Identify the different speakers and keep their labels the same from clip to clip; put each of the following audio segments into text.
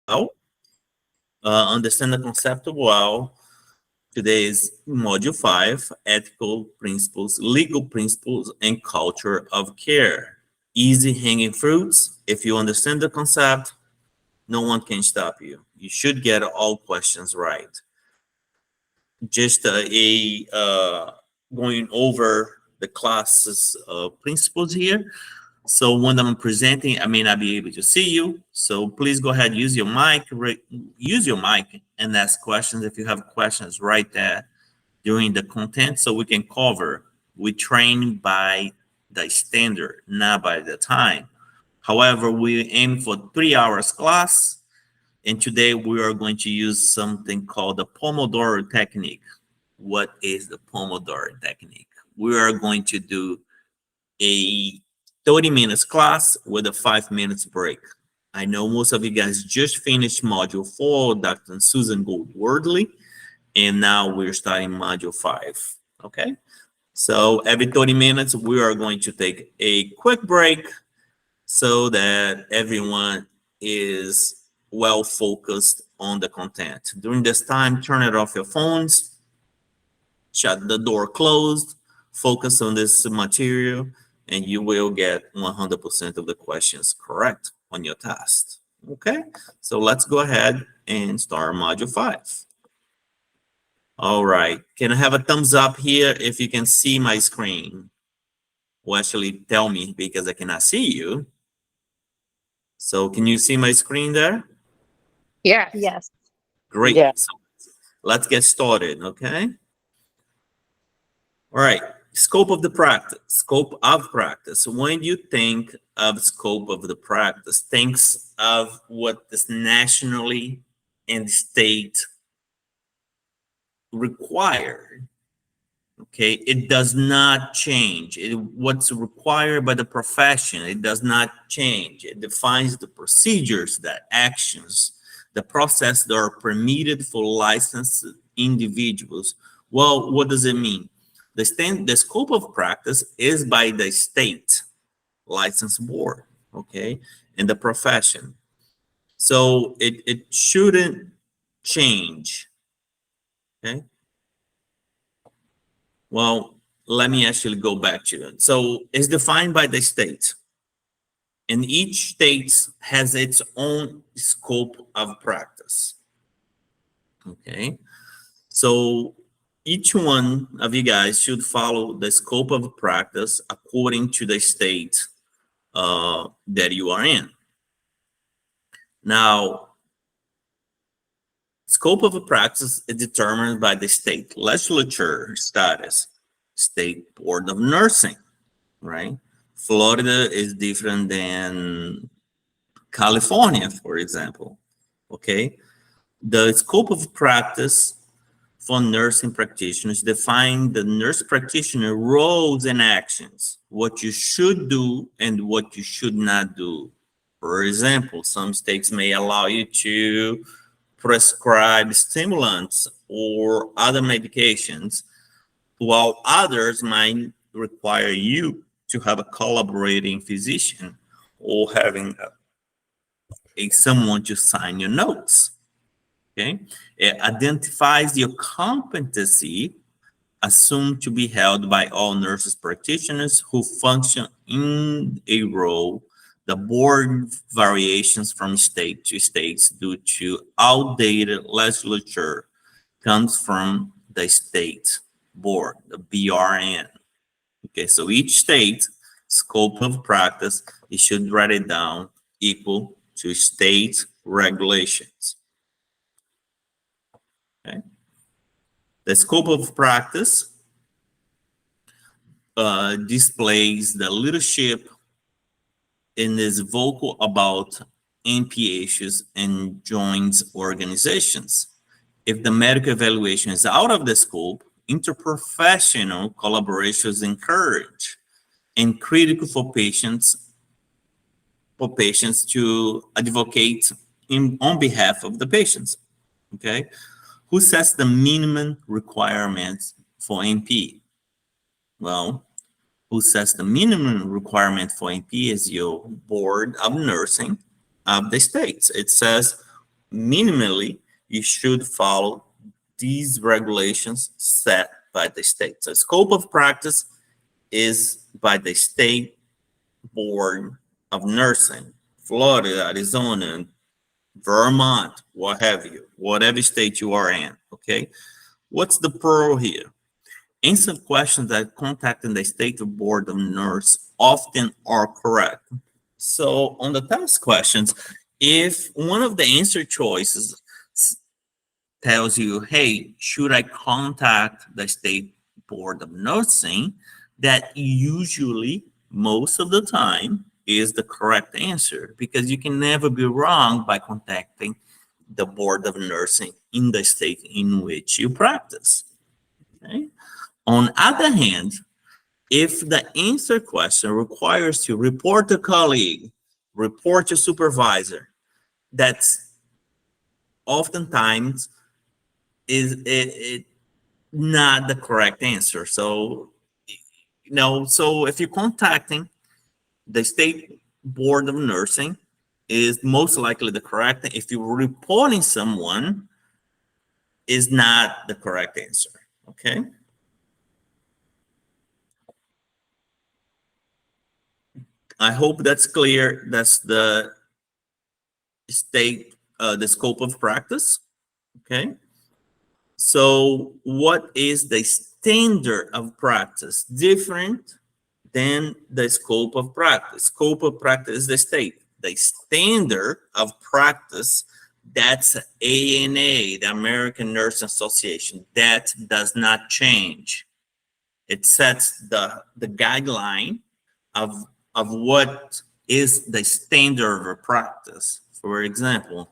Speaker 1: Understand the concept well. Today is Module 5, Ethical Principles, Legal Principles, and Culture of Care. Easy hanging fruits. If you understand the concept, no one can stop you. You should get all questions right. Just going over the class's principles here. So when I'm presenting, I may not be able to see you. So please go ahead, use your mic, and ask questions if you have questions right there during the content so we can cover. We train by the standard, not by the time. However, we aim for 3 hours class. And today we are going to use something called the Pomodoro technique. What is the Pomodoro technique? We are going to do a 30 minutes class with a 5 minutes break. I know most of you guys just finished module 4, Dr. Susan Goldwardley, and now we're starting module 5. Okay, so every 30 minutes we are going to take a quick break so that everyone is well focused on the content. During this time, turn it off your phones, shut the door closed, focus on this material, and you will get 100% of the questions correct on your test. Okay, so let's go ahead and start module 5. All right, can I have a thumbs up here if you can see my screen? Well, actually tell me because I cannot see you. So can you see my screen there?
Speaker 2: Yeah.
Speaker 3: Yes.
Speaker 1: Great.
Speaker 2: Yeah.
Speaker 1: So let's get started, okay? All right. Scope of the practice. Scope of practice. When you think of scope of the practice, think of what is nationally and state required. Okay, it does not change. What's required by the profession, it does not change. It defines the procedures, the actions, the process that are permitted for licensed individuals. Well, what does it mean? The scope of practice is by the state license board, okay, and the profession. So it shouldn't change, okay? Well, let me actually go back to it. So it's defined by the state. And each state has its own scope of practice. Okay. So each one of you guys should follow the scope of practice according to the state that you are in. Now, scope of practice is determined by the state legislature status, state board of nursing, right? Florida is different than California, for example, okay? The scope of practice for nursing practitioners define the nurse practitioner roles and actions, what you should do and what you should not do. For example, some states may allow you to prescribe stimulants or other medications, while others might require you to have a collaborating physician or having someone to sign your notes. Okay, it identifies your competency assumed to be held by all nurses practitioners who function in a role. The board variations from state to states due to outdated legislature comes from the state board, the BRN. Okay, so each state scope of practice, you should write it down, equal to state regulations. Okay. The scope of practice displays the leadership and is vocal about NP issues and joins organizations. If the medical evaluation is out of the scope, interprofessional collaboration is encouraged and critical for patients to advocate on behalf of the patients. Okay, who sets the minimum requirements for NP? Well, who sets the minimum requirement for NP is your board of nursing of the states. It says minimally, you should follow these regulations set by the state. So scope of practice is by the state board of nursing, Florida, Arizona, Vermont, what have you, whatever state you are in, okay? What's the pearl here? Answer questions that contacting the state board of nurse often are correct. So on the test questions, if one of the answer choices tells you, hey, should I contact the state board of nursing? That usually, most of the time, is the correct answer because you can never be wrong by contacting the board of nursing in the state in which you practice. Okay? On other hand, if the answer question requires you report to colleague, report to supervisor, that's oftentimes it not the correct answer. So, so if you're contacting the state board of nursing is most likely the correct. If you're reporting someone is not the correct answer, okay? I hope that's clear. That's the the scope of practice, okay? So what is the standard of practice? Different than the scope of practice. Scope of practice is the state. The standard of practice, that's ANA, the American Nurse Association. That does not change. It sets the guideline of what is the standard of practice. For example,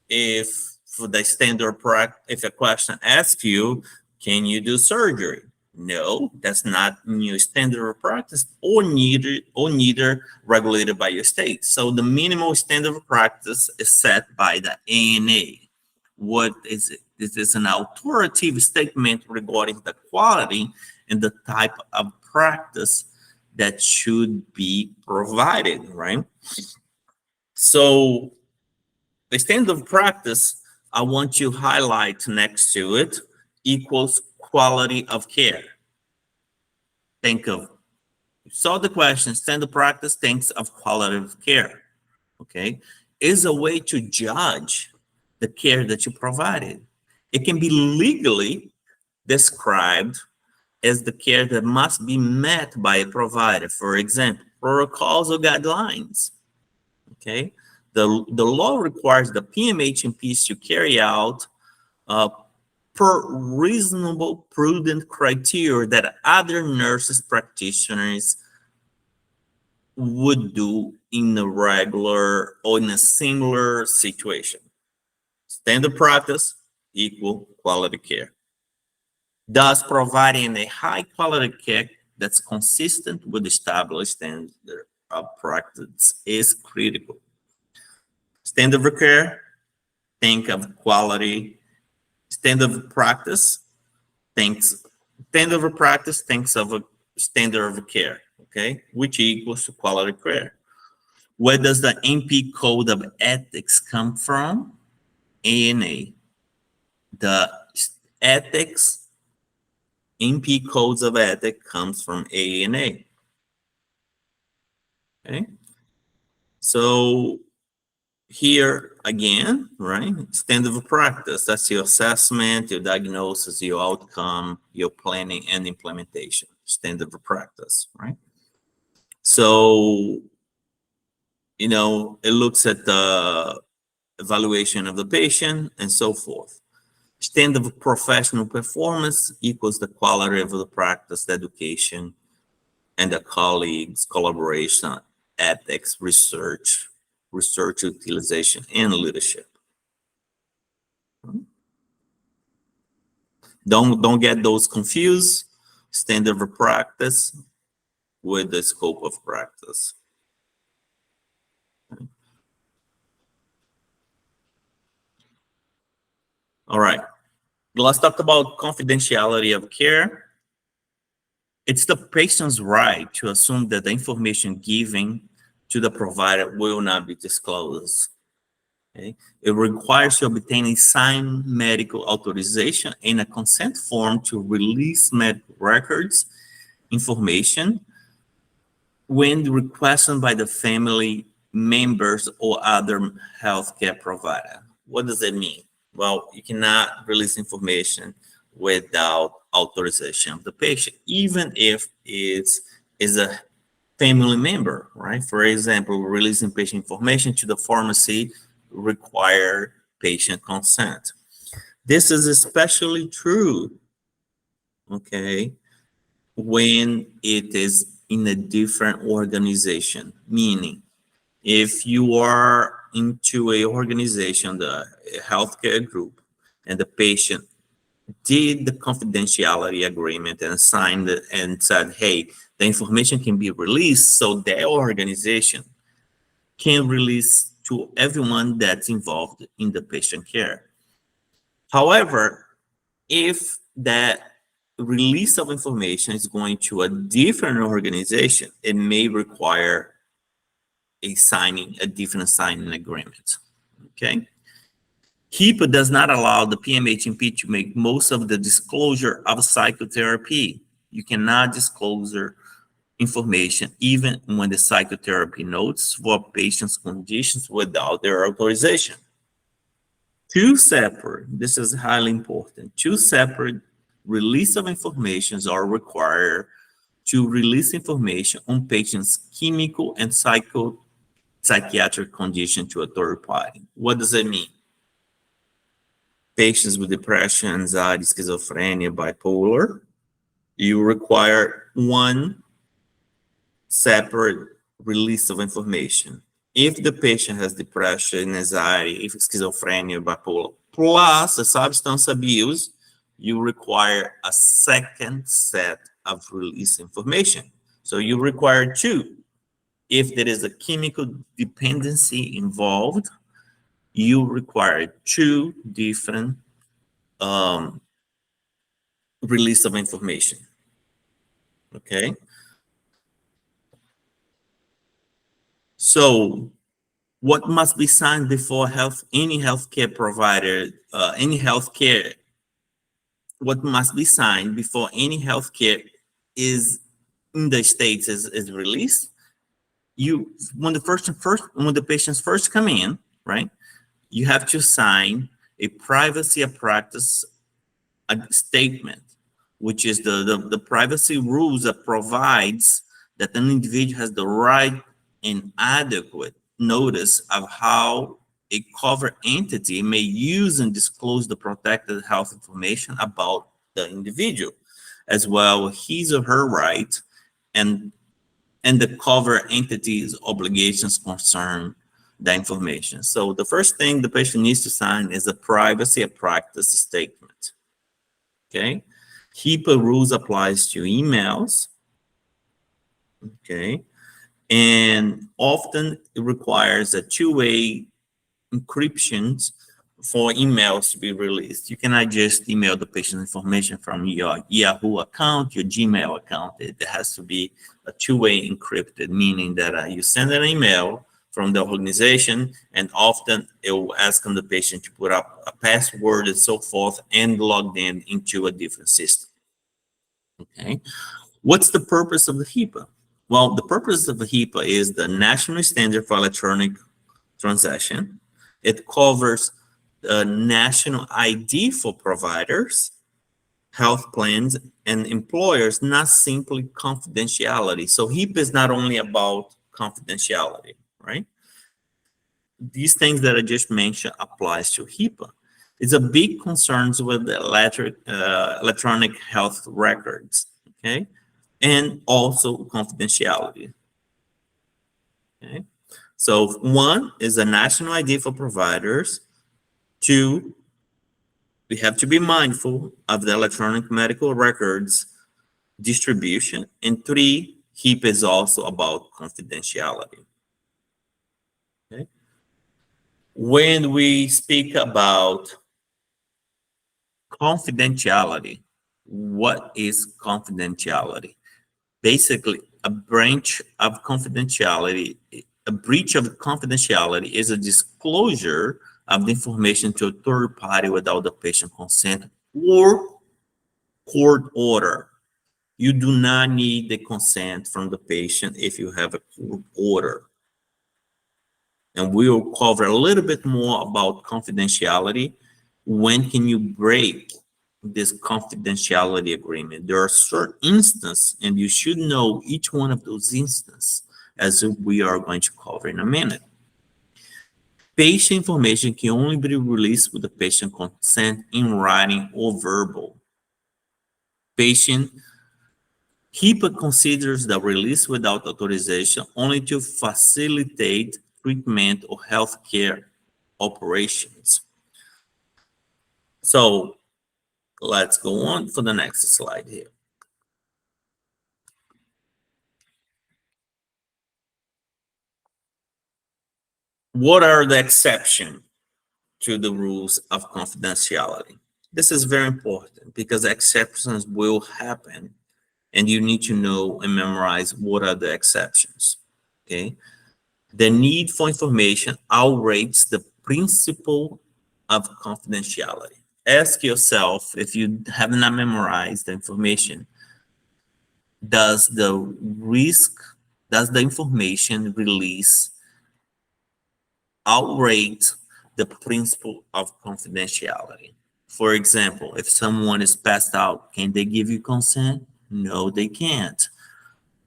Speaker 1: if for the standard practice, if a question asks you, can you do surgery? No, that's not new standard of practice or neither regulated by your state. So the minimal standard of practice is set by the ANA. What is it? This is an authoritative statement regarding the quality and the type of practice that should be provided, right? So the standard of practice, I want to highlight next to it, equals quality of care. Think of, you saw the question, standard practice thinks of quality of care, okay? Is a way to judge the care that you provided. It can be legally described as the care that must be met by a provider. For example, protocols or guidelines, okay? The law requires the PMHNPs to carry out per reasonable, prudent criteria that other nurses practitioners would do in a regular or in a similar situation. Standard practice equal quality care. Thus, providing a high quality care that's consistent with established standard of practice is critical. Standard of care, think of quality. Standard of practice, standard of practice thinks of a standard of care, okay, which equals to quality care. Where does the NP code of ethics come from? ANA. The ethics, NP codes of ethics comes from ANA. Okay, so here again, right? Standard of practice, that's your assessment, your diagnosis, your outcome, your planning and implementation. Standard of practice, right? So, it looks at the evaluation of the patient and so forth. Standard of professional performance equals the quality of the practice, the education, and the colleagues, collaboration, ethics, research utilization, and leadership. Don't get those confused. Standard of practice with the scope of practice. All right. Let's talk about confidentiality of care. It's the patient's right to assume that the information given to the provider will not be disclosed. Okay? It requires you obtain a signed medical authorization and a consent form to release medical records information when requested by the family members or other healthcare provider. What does that mean? Well, you cannot release information without authorization of the patient, even if it's is a family member, right? For example, releasing patient information to the pharmacy require patient consent. This is especially true, okay, when it is in a different organization, meaning if you are into a organization, the healthcare group, and the patient did the confidentiality agreement and signed it and said, hey, the information can be released, so their organization can release to everyone that's involved in the patient care. However, if that release of information is going to a different organization, it may require a different signing agreement. Okay. HIPAA does not allow the PMHNP to make most of the disclosure of psychotherapy. You cannot disclose information even when the psychotherapy notes for patients' conditions without their authorization. This is highly important, two separate release of information are required to release information on patients' chemical and psychiatric condition to a third party. What does it mean? Patients with depression, anxiety, schizophrenia, bipolar, you require one separate release of information. If the patient has depression, anxiety, if schizophrenia, bipolar, plus a substance abuse, you require a second set of release information. So you require two. If there is a chemical dependency involved, you require two different release of information. Okay. So what must be signed before any healthcare provider, what must be signed before any healthcare is in the States is released? When the patients first come in, right, you have to sign a privacy of practice statement, which is the privacy rules that provides that an individual has the right and adequate notice of how a covered entity may use and disclose the protected health information about the individual, as well his or her right and the covered entity's obligations concern the information. So the first thing the patient needs to sign is a privacy of practice statement. Okay, HIPAA rules applies to emails. Okay, and often it requires a two-way encryption for emails to be released. You cannot just email the patient information from your Yahoo account, your Gmail account. It has to be a two-way encrypted, meaning that you send an email from the organization, and often it will ask the patient to put up a password and so forth and log them into a different system. Okay, what's the purpose of the HIPAA? Well, the purpose of the HIPAA is the National Standard for Electronic Transaction. It covers the national ID for providers, health plans, and employers, not simply confidentiality. So HIPAA is not only about confidentiality, right? These things that I just mentioned applies to HIPAA. It's a big concerns with the electronic health records, okay? And also confidentiality, okay? So one is a national ID for providers. Two, we have to be mindful of the electronic medical records distribution. And three, HIPAA is also about confidentiality. Okay. When we speak about confidentiality, what is confidentiality? Basically, a branch of confidentiality A breach of confidentiality is a disclosure of the information to a third party without the patient consent or court order. You do not need the consent from the patient if you have a court order. And we will cover a little bit more about confidentiality. When can you break this confidentiality agreement? There are certain instances, and you should know each one of those instances, as we are going to cover in a minute. Patient information can only be released with the patient consent in writing or verbal. Patient HIPAA considers the release without authorization only to facilitate treatment or healthcare operations. So let's go on for the next slide here. What are the exceptions to the rules of confidentiality? This is very important because exceptions will happen and you need to know and memorize what are the exceptions, okay? The need for information outweighs the principle of confidentiality. Ask yourself, if you have not memorized the information, does the information release outweigh the principle of confidentiality? For example, if someone is passed out, can they give you consent? No, they can't.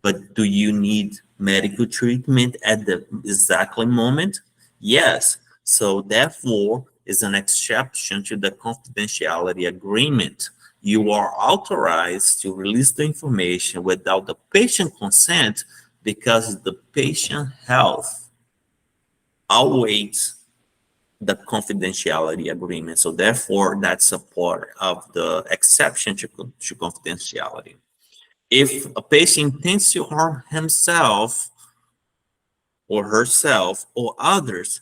Speaker 1: But do you need medical treatment at the exactly moment? Yes. So therefore, is an exception to the confidentiality agreement. You are authorized to release the information without the patient consent because the patient health outweighs the confidentiality agreement. So therefore, that's a part of the exception to confidentiality. If a patient intends to harm himself or herself or others,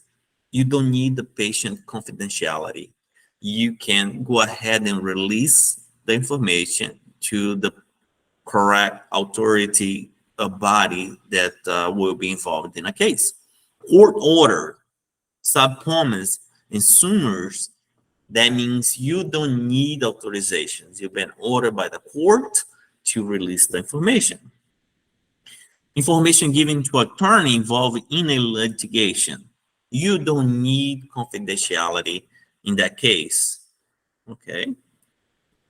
Speaker 1: you don't need the patient confidentiality. You can go ahead and release the information to the correct authority body that will be involved in a case. Court order, subpoenas, and summons, that means you don't need authorizations. You've been ordered by the court to release the information. Information given to attorney involved in a litigation. You don't need confidentiality in that case, okay?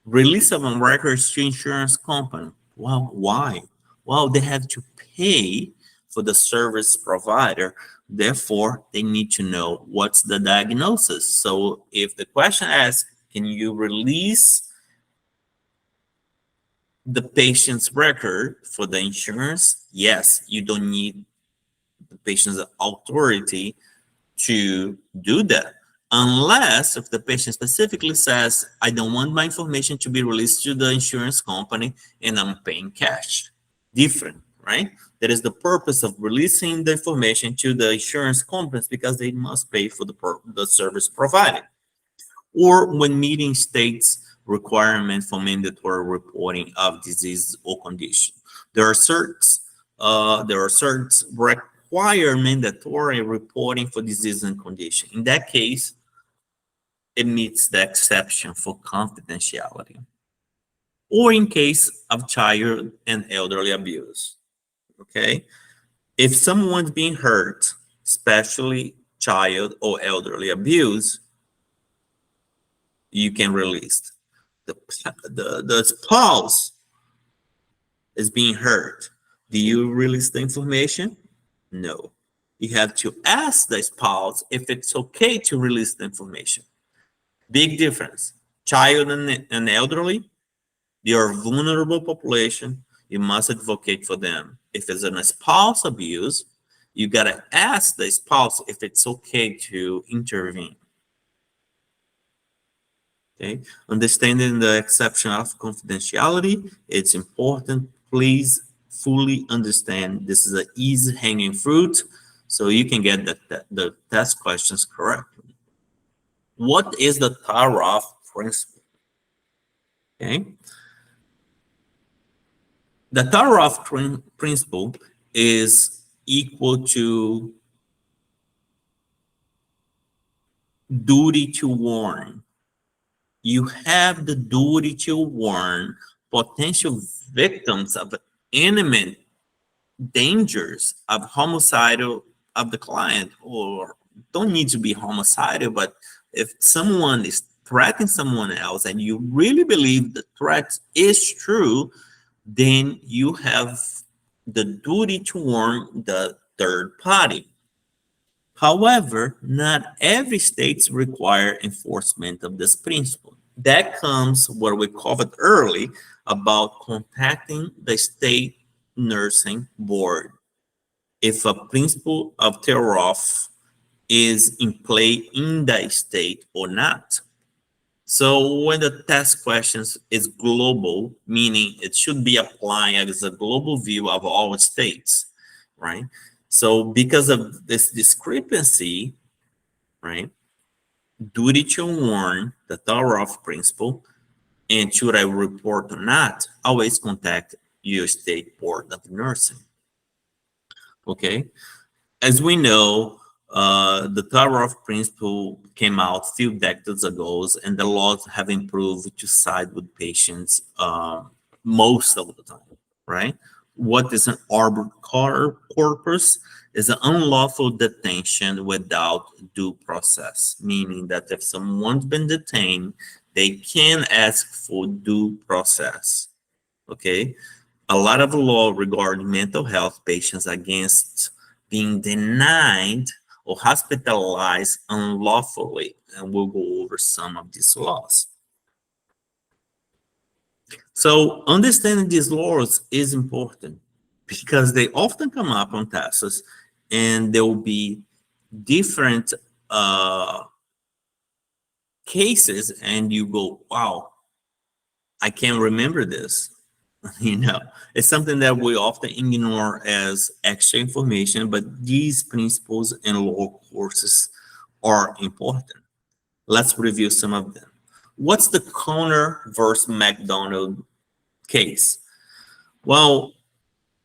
Speaker 1: Release of records to insurance company. Well, why? Well, they have to pay for the service provider. Therefore, they need to know what's the diagnosis. So if the question asks, can you release the patient's record for the insurance? Yes, you don't need the patient's authority to do that. Unless if the patient specifically says, I don't want my information to be released to the insurance company and I'm paying cash. Different, right? That is the purpose of releasing the information to the insurance companies because they must pay for the service provided. Or when meeting states requirement for mandatory reporting of disease or condition. There are certain require mandatory reporting for disease and condition. In that case, it meets the exception for confidentiality. Or in case of child and elderly abuse, okay? If someone's being hurt, especially child or elderly abuse, you can release. The spouse is being hurt. Do you release the information? No. You have to ask the spouse if it's okay to release the information. Big difference. Child and elderly, they are vulnerable population. You must advocate for them. If it's a spouse abuse, you gotta ask the spouse if it's okay to intervene. Okay, understanding the exception of confidentiality, it's important. Please fully understand this is an easy hanging fruit, so you can get the test questions correct. What is the Tariff principle? Okay, the Tariff principle is equal to duty to warn. You have the duty to warn potential victims of imminent dangers of homicidal of the client, or don't need to be homicidal, but if someone is threatening someone else and you really believe the threat is true, then you have the duty to warn the third party. However, not every state require enforcement of this principle. That comes what we covered early about contacting the state nursing board if a principle of terror-off is in play in the state or not. So when the test questions is global, meaning it should be applying as a global view of all states, right? So because of this discrepancy, right, duty to warn, the thorough principle, and should I report or not, always contact your state board of nursing. Okay, as we know, the thorough principle came out a few decades ago, and the laws have improved to side with patients most of the time, right? What is an arbor corpus is an unlawful detention without due process, meaning that if someone's been detained, they can ask for due process, okay? A lot of law regarding mental health patients against being denied or hospitalized unlawfully, and we'll go over some of these laws. So understanding these laws is important because they often come up on tests, and there will be different cases, and you go, wow, I can't remember this. You know, it's something that we often ignore as extra information, but these principles and law courses are important. Let's review some of them. What's the Conner versus McDonald case? Well,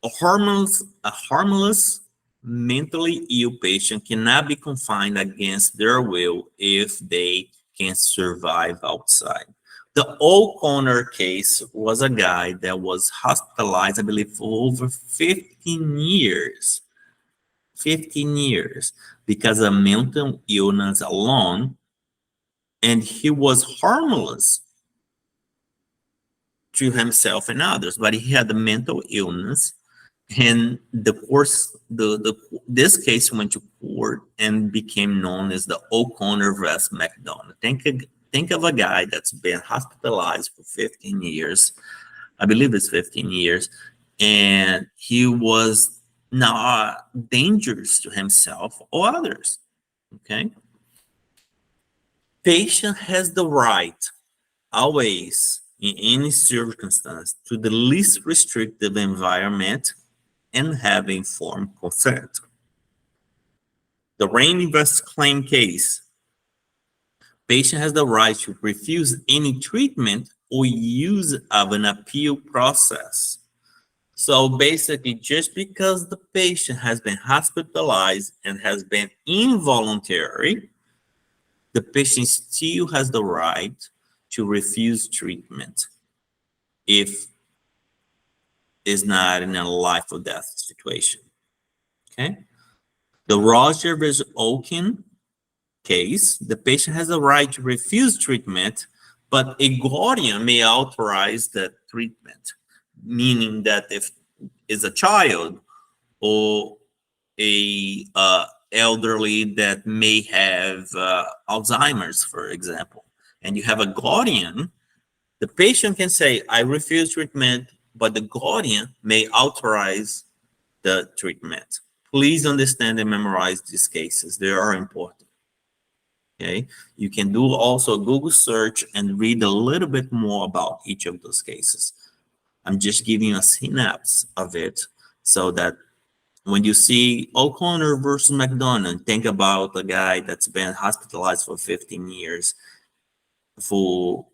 Speaker 1: a harmless mentally ill patient cannot be confined against their will if they can survive outside. The O'Connor case was a guy that was hospitalized, I believe, for over 15 years. 15 years because of mental illness alone, and he was harmless to himself and others, but he had a mental illness, and this case went to court and became known as the O'Connor versus McDonald. Think of a guy that's been hospitalized for 15 years. I believe it's 15 years. And he was not dangerous to himself or others. Okay. Patient has the right, always, in any circumstance, to the least restrictive environment and have informed consent. The Rain vs. Claim case. Patient has the right to refuse any treatment or use of an appeal process. So basically, just because the patient has been hospitalized and has been involuntary, the patient still has the right to refuse treatment if is not in a life or death situation. Okay. The Roger versus Okin case, the patient has the right to refuse treatment, but a guardian may authorize the treatment, meaning that if it's a child or a elderly that may have Alzheimer's, for example, and you have a guardian, the patient can say, I refuse treatment, but the guardian may authorize the treatment. Please understand and memorize these cases. They are important. Okay, you can do also a Google search and read a little bit more about each of those cases. I'm just giving you a synapse of it so that when you see O'Connor versus McDonald, think about a guy that's been hospitalized for 15 years for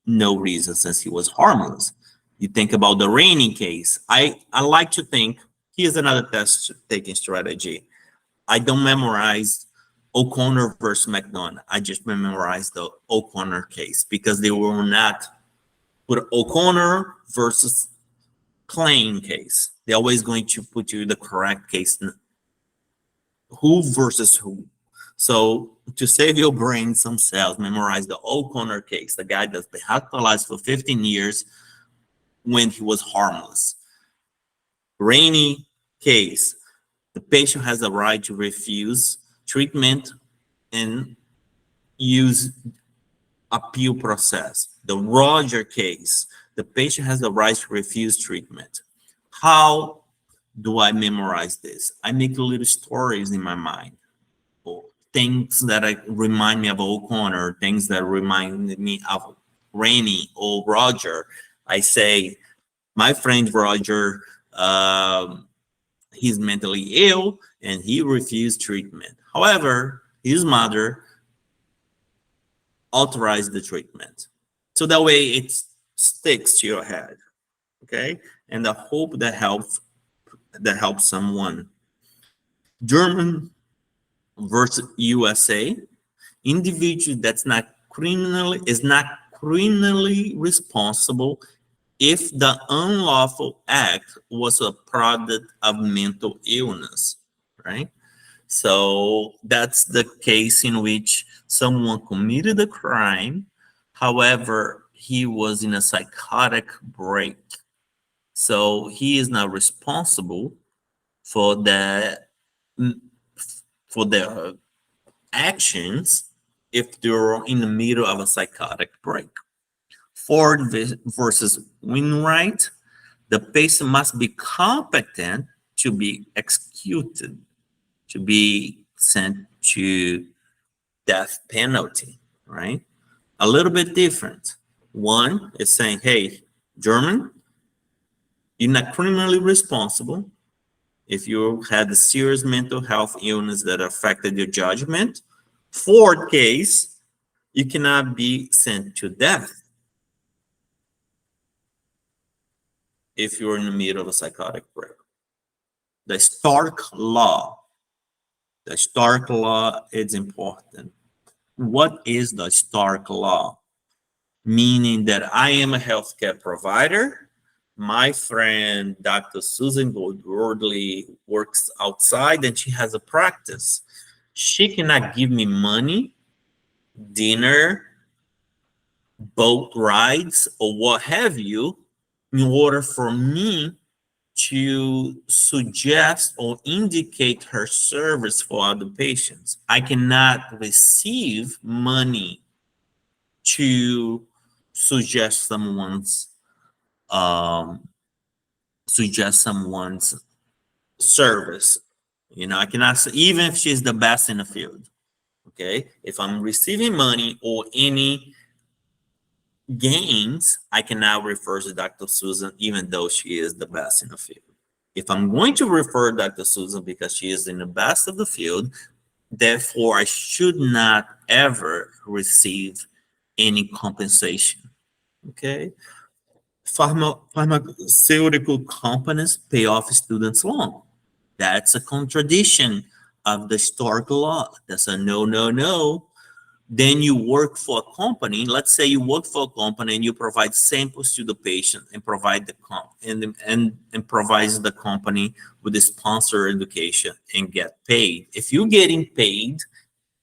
Speaker 1: no reason since he was harmless. You think about the Rainey case. I like to think, here's another test taking strategy. I don't memorize O'Connor versus McDonough. I just memorized the O'Connor case because they will not put O'Connor versus Klein case. They're always going to put you the correct case. Who versus who. So to save your brain some cells, memorize the O'Connor case, the guy that's been hospitalized for 15 years when he was harmless. Rainey case, the patient has a right to refuse treatment and use appeal process. The Roger case, the patient has the right to refuse treatment. How do I memorize this? I make little stories in my mind, or things that remind me of O'Connor, things that remind me of Rainey or Roger. I say, my friend Roger, he's mentally ill and he refused treatment. However, his mother authorized the treatment. So that way it sticks to your head, okay? And I hope that helps someone. German versus USA, individual that's not criminally responsible if the unlawful act was a product of mental illness, right? So that's the case in which someone committed a crime, however, he was in a psychotic break. So he is not responsible for the actions if they're in the middle of a psychotic break. Ford versus Wainwright, the patient must be competent to be executed, to be sent to death penalty, right? A little bit different. One is saying, hey, German, you're not criminally responsible if you had a serious mental health illness that affected your judgment. Ford case, you cannot be sent to death if you're in the middle of a psychotic break. The Stark law is important. What is the Stark law? Meaning that I am a healthcare provider. My friend, Dr. Susan Goldwardley, works outside and she has a practice. She cannot give me money, dinner, boat rides, or what have you, in order for me to suggest or indicate her service for other patients. I cannot receive money to suggest someone's service. You know, I cannot say, even if she's the best in the field. Okay, if I'm receiving money or any gains, I can now refer to Dr. Susan, even though she is the best in the field. If I'm going to refer Dr. Susan because she is in the best of the field, therefore I should not ever receive any compensation. Okay. Pharmaceutical companies pay off students' loan. That's a contradiction of the Stark law. That's a no. Then you work for a company. Let's say you work for a company and you provide samples to the patient and provide the and provides the company with the sponsor education and get paid. If you're getting paid,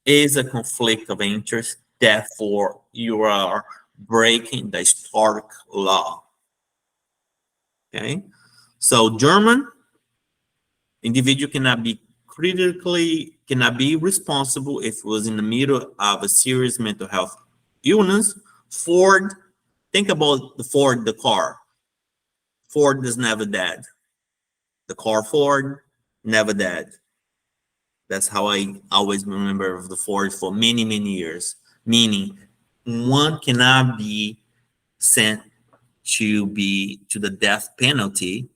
Speaker 1: is a conflict of interest. Therefore, you are breaking the Stark law. Okay, so German individual cannot be responsible if it was in the middle of a serious mental health illness. Ford, think about the car. Ford is never dead. The car Ford, never dead. That's how I always remember of the Ford for many years. Meaning, one cannot be sent to the death penalty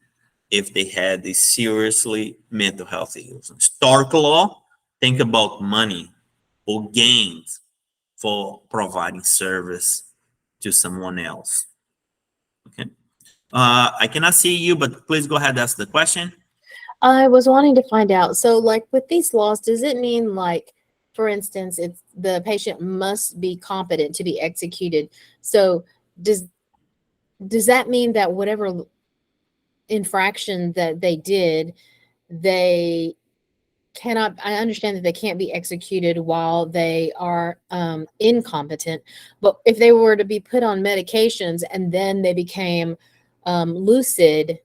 Speaker 1: if they had a seriously mental health illness. Stark law, think about money or gains for providing service to someone else. Okay. I cannot see you, but please go ahead, ask the question.
Speaker 2: I was wanting to find out, so like with these laws, does it mean like for instance, it's the patient must be competent to be executed. So does that mean that whatever infraction that they did, they cannot, I understand that they can't be executed while they are incompetent, but if they were to be put on medications and then they became lucid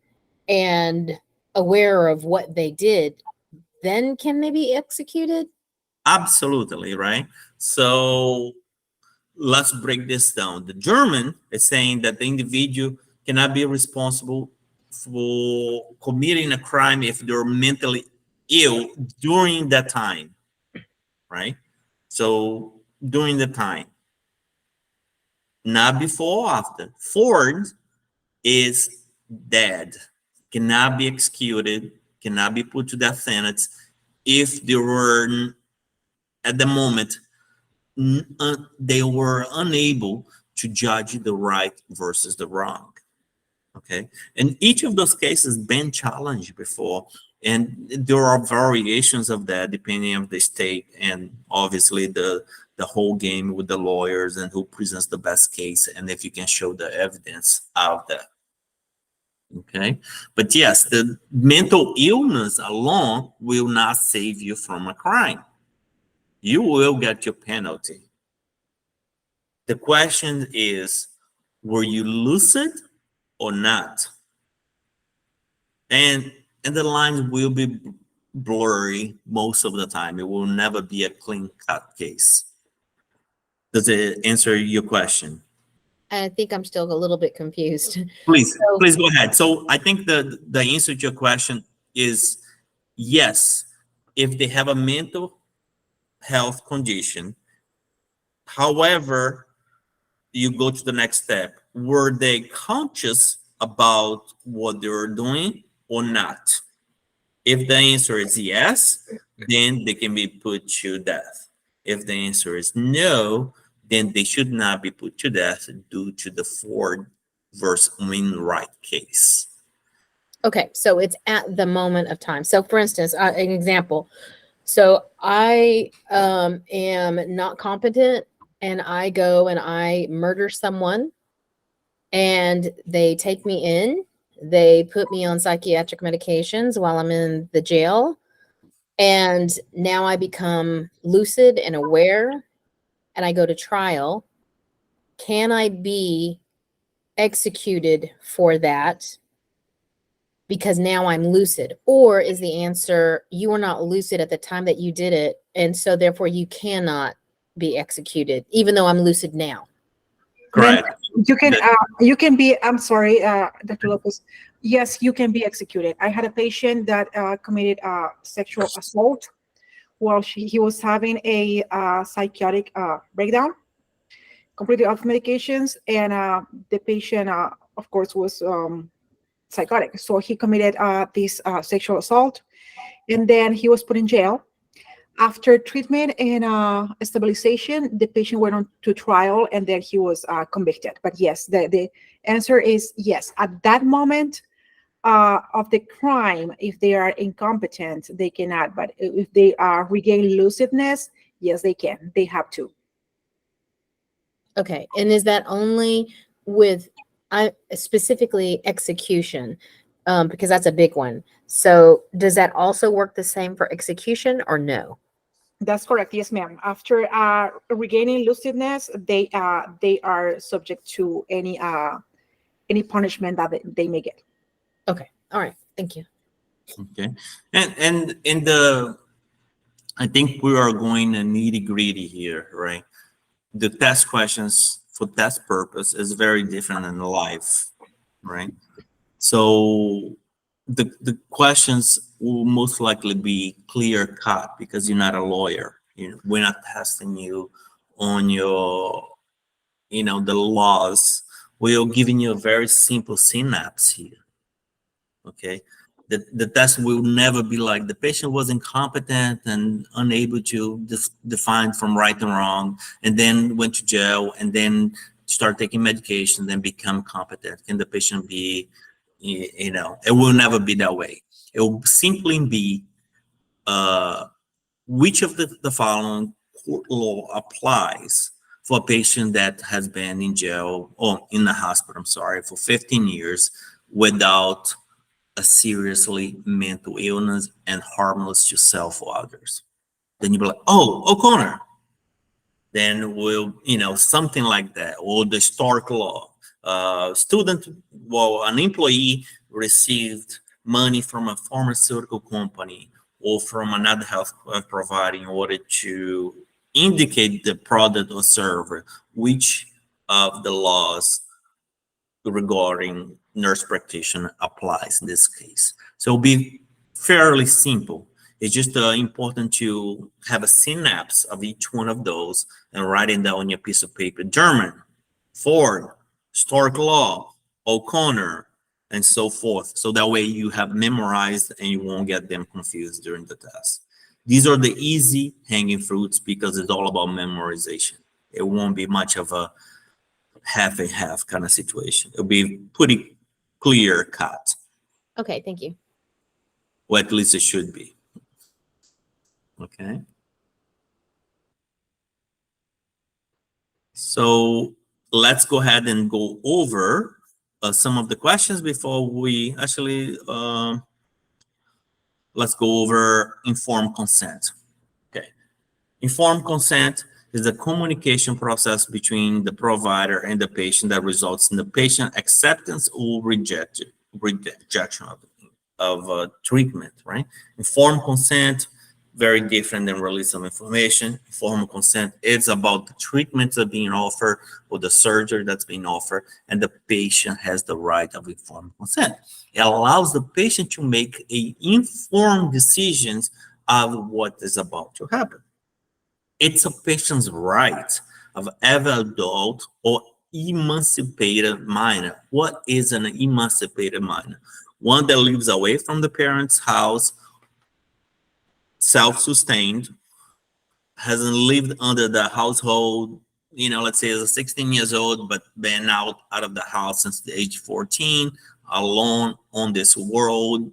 Speaker 2: and aware of what they did, then can they be executed?
Speaker 1: Absolutely, right? So let's break this down. The German is saying that the individual cannot be responsible for committing a crime if they're mentally ill during that time, right? So during the time, not before or after. Ford is dead, cannot be executed, cannot be put to death sentence if they were at the moment they were unable to judge the right versus the wrong. Okay, and each of those cases been challenged before, and there are variations of that depending on the state, and obviously the whole game with the lawyers and who presents the best case, and if you can show the evidence out there. Okay, but yes, the mental illness alone will not save you from a crime. You will get your penalty. The question is, were you lucid or not? And the lines will be blurry most of the time. It will never be a clean cut case. Does it answer your question?
Speaker 2: I think I'm still a little bit confused.
Speaker 1: Please,
Speaker 2: So,
Speaker 1: please go ahead. So I think the answer to your question is yes, if they have a mental health condition. However, you go to the next step. Were they conscious about what they were doing or not? If the answer is yes, then they can be put to death. If the answer is no, then they should not be put to death due to the Ford versus Wainwright case.
Speaker 2: okay, so it's at the moment of time. So for instance, an example. So I am not competent and I go and I murder someone and they take me in. They put me on psychiatric medications while I'm in the jail. And now I become lucid and aware and I go to trial. Can I be executed for that because now I'm lucid? Or is the answer you were not lucid at the time that you did it, and so therefore you cannot be executed, even though I'm lucid now?
Speaker 3: Then
Speaker 1: Correct.
Speaker 3: you can be, I'm sorry, Dr. Lopez. Yes, you can be executed. I had a patient that committed sexual assault while he was having a psychotic breakdown, completely off medications, and the patient, of course, was psychotic. So he committed this sexual assault, and then he was put in jail. After treatment and stabilization, the patient went on to trial, and then he was convicted. But yes, the answer is yes. At that moment of the crime, if they are incompetent, they cannot. But if they regain lucidness, yes, they can. They have to.
Speaker 2: Okay, and is that only with specifically execution? Because that's a big one. So does that also work the same for execution or no?
Speaker 3: That's correct. Yes, ma'am. After regaining lucidness, they are subject to any punishment that they may get.
Speaker 2: Okay, all right, thank you.
Speaker 1: Okay. And in the, I think we are going nitty gritty here, right? The test questions for test purpose is very different in life, right? So the questions will most likely be clear cut because you're not a lawyer. We're not testing you on your, the laws. We're giving you a very simple synapse here. Okay. The test will never be like the patient was incompetent and unable to define from right and wrong, and then went to jail and then start taking medication, then become competent. Can the patient be, it will never be that way. It will simply be which of the following court law applies for a patient that has been in jail or in the hospital, I'm sorry, for 15 years without a seriously mental illness and harmless to self or others. Then you'll be like, oh, O'Connor. Then we'll, something like that, or the Stark law. An employee received money from a pharmaceutical company or from another health provider in order to indicate the product or service, which of the laws regarding nurse practitioner applies in this case. So it'll be fairly simple. It's just important to have a synapse of each one of those and write it down on your piece of paper. German, Ford, Stark Law, O'Connor, and so forth. So that way you have memorized and you won't get them confused during the test. These are the easy hanging fruits because it's all about memorization. It won't be much of a half and half kind of situation. It'll be pretty clear cut.
Speaker 2: Okay, thank you.
Speaker 1: Or at least it should be. Okay. So let's go ahead and go over some of the questions before we actually, let's go over informed consent. Okay. Informed consent is a communication process between the provider and the patient that results in the patient acceptance or rejection of treatment, right? Informed consent, very different than release of information. Informed consent is about the treatments that are being offered or the surgery that's being offered, and the patient has the right of informed consent. It allows the patient to make informed decisions of what is about to happen. It's a patient's right of every adult or emancipated minor. What is an emancipated minor? One that lives away from the parents' house, self-sustained, hasn't lived under the household, let's say is 16 years old, but been out of the house since the age 14, alone on this world,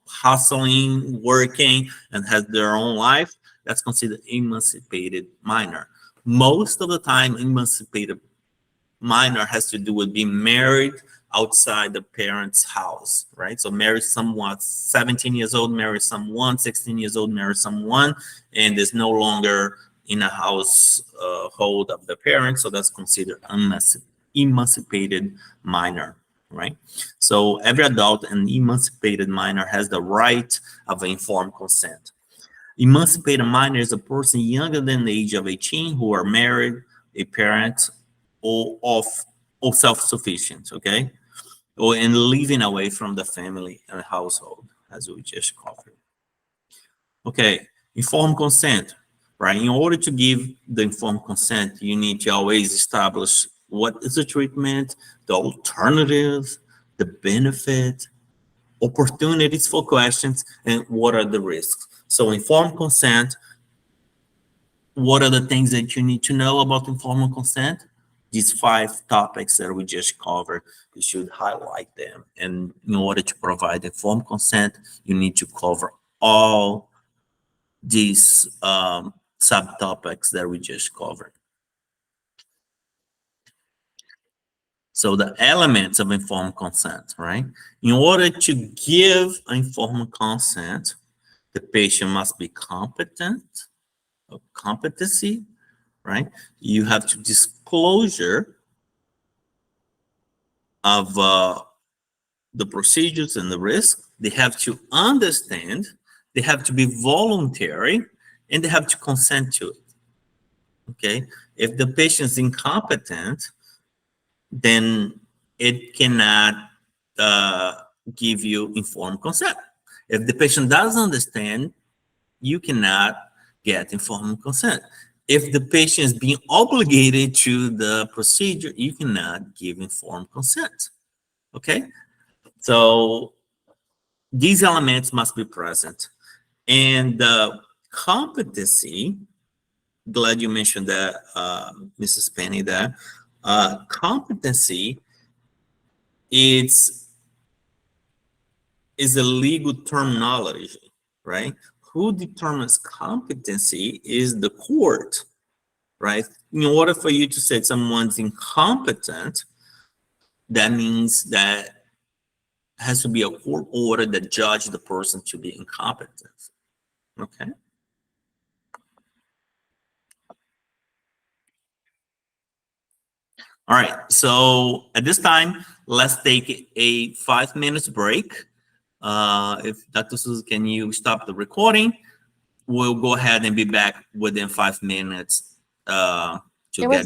Speaker 1: hustling, working, and has their own life. That's considered emancipated minor. Most of the time, emancipated minor has to do with being married outside the parents' house, right? So marry someone 17 years old, marry someone 16 years old, marry someone, and is no longer in a household of the parents. So that's considered emancipated minor, right? So every adult and emancipated minor has the right of informed consent. Emancipated minor is a person younger than the age of 18 who are married, a parent, or self-sufficient, okay? Or in living away from the family and household, as we just covered. Okay, informed consent, right? In order to give the informed consent, you need to always establish what is the treatment, the alternatives, the benefit, opportunities for questions, and what are the risks. So informed consent, what are the things that you need to know about informed consent? These 5 topics that we just covered, you should highlight them. And in order to provide informed consent, you need to cover all these subtopics that we just covered. So the elements of informed consent, right? In order to give informed consent, the patient must be competent, or competency, right? You have to disclosure of the procedures and the risk. They have to understand, they have to be voluntary, and they have to consent to it, okay? If the patient is incompetent, then it cannot give you informed consent. If the patient doesn't understand, you cannot get informed consent. If the patient is being obligated to the procedure, you cannot give informed consent, okay? So these elements must be present. And competency, glad you mentioned that, Mrs. Penny, there. Competency is a legal terminology, right? who determines competency is the court, right? In order for you to say someone's incompetent, that means that has to be a court order that judge the person to be incompetent. Okay. All right. So at this time, let's take a 5 minutes break. If Dr. Susan, can you stop the recording? We'll go ahead and be back within 5 minutes to
Speaker 2: There was
Speaker 1: get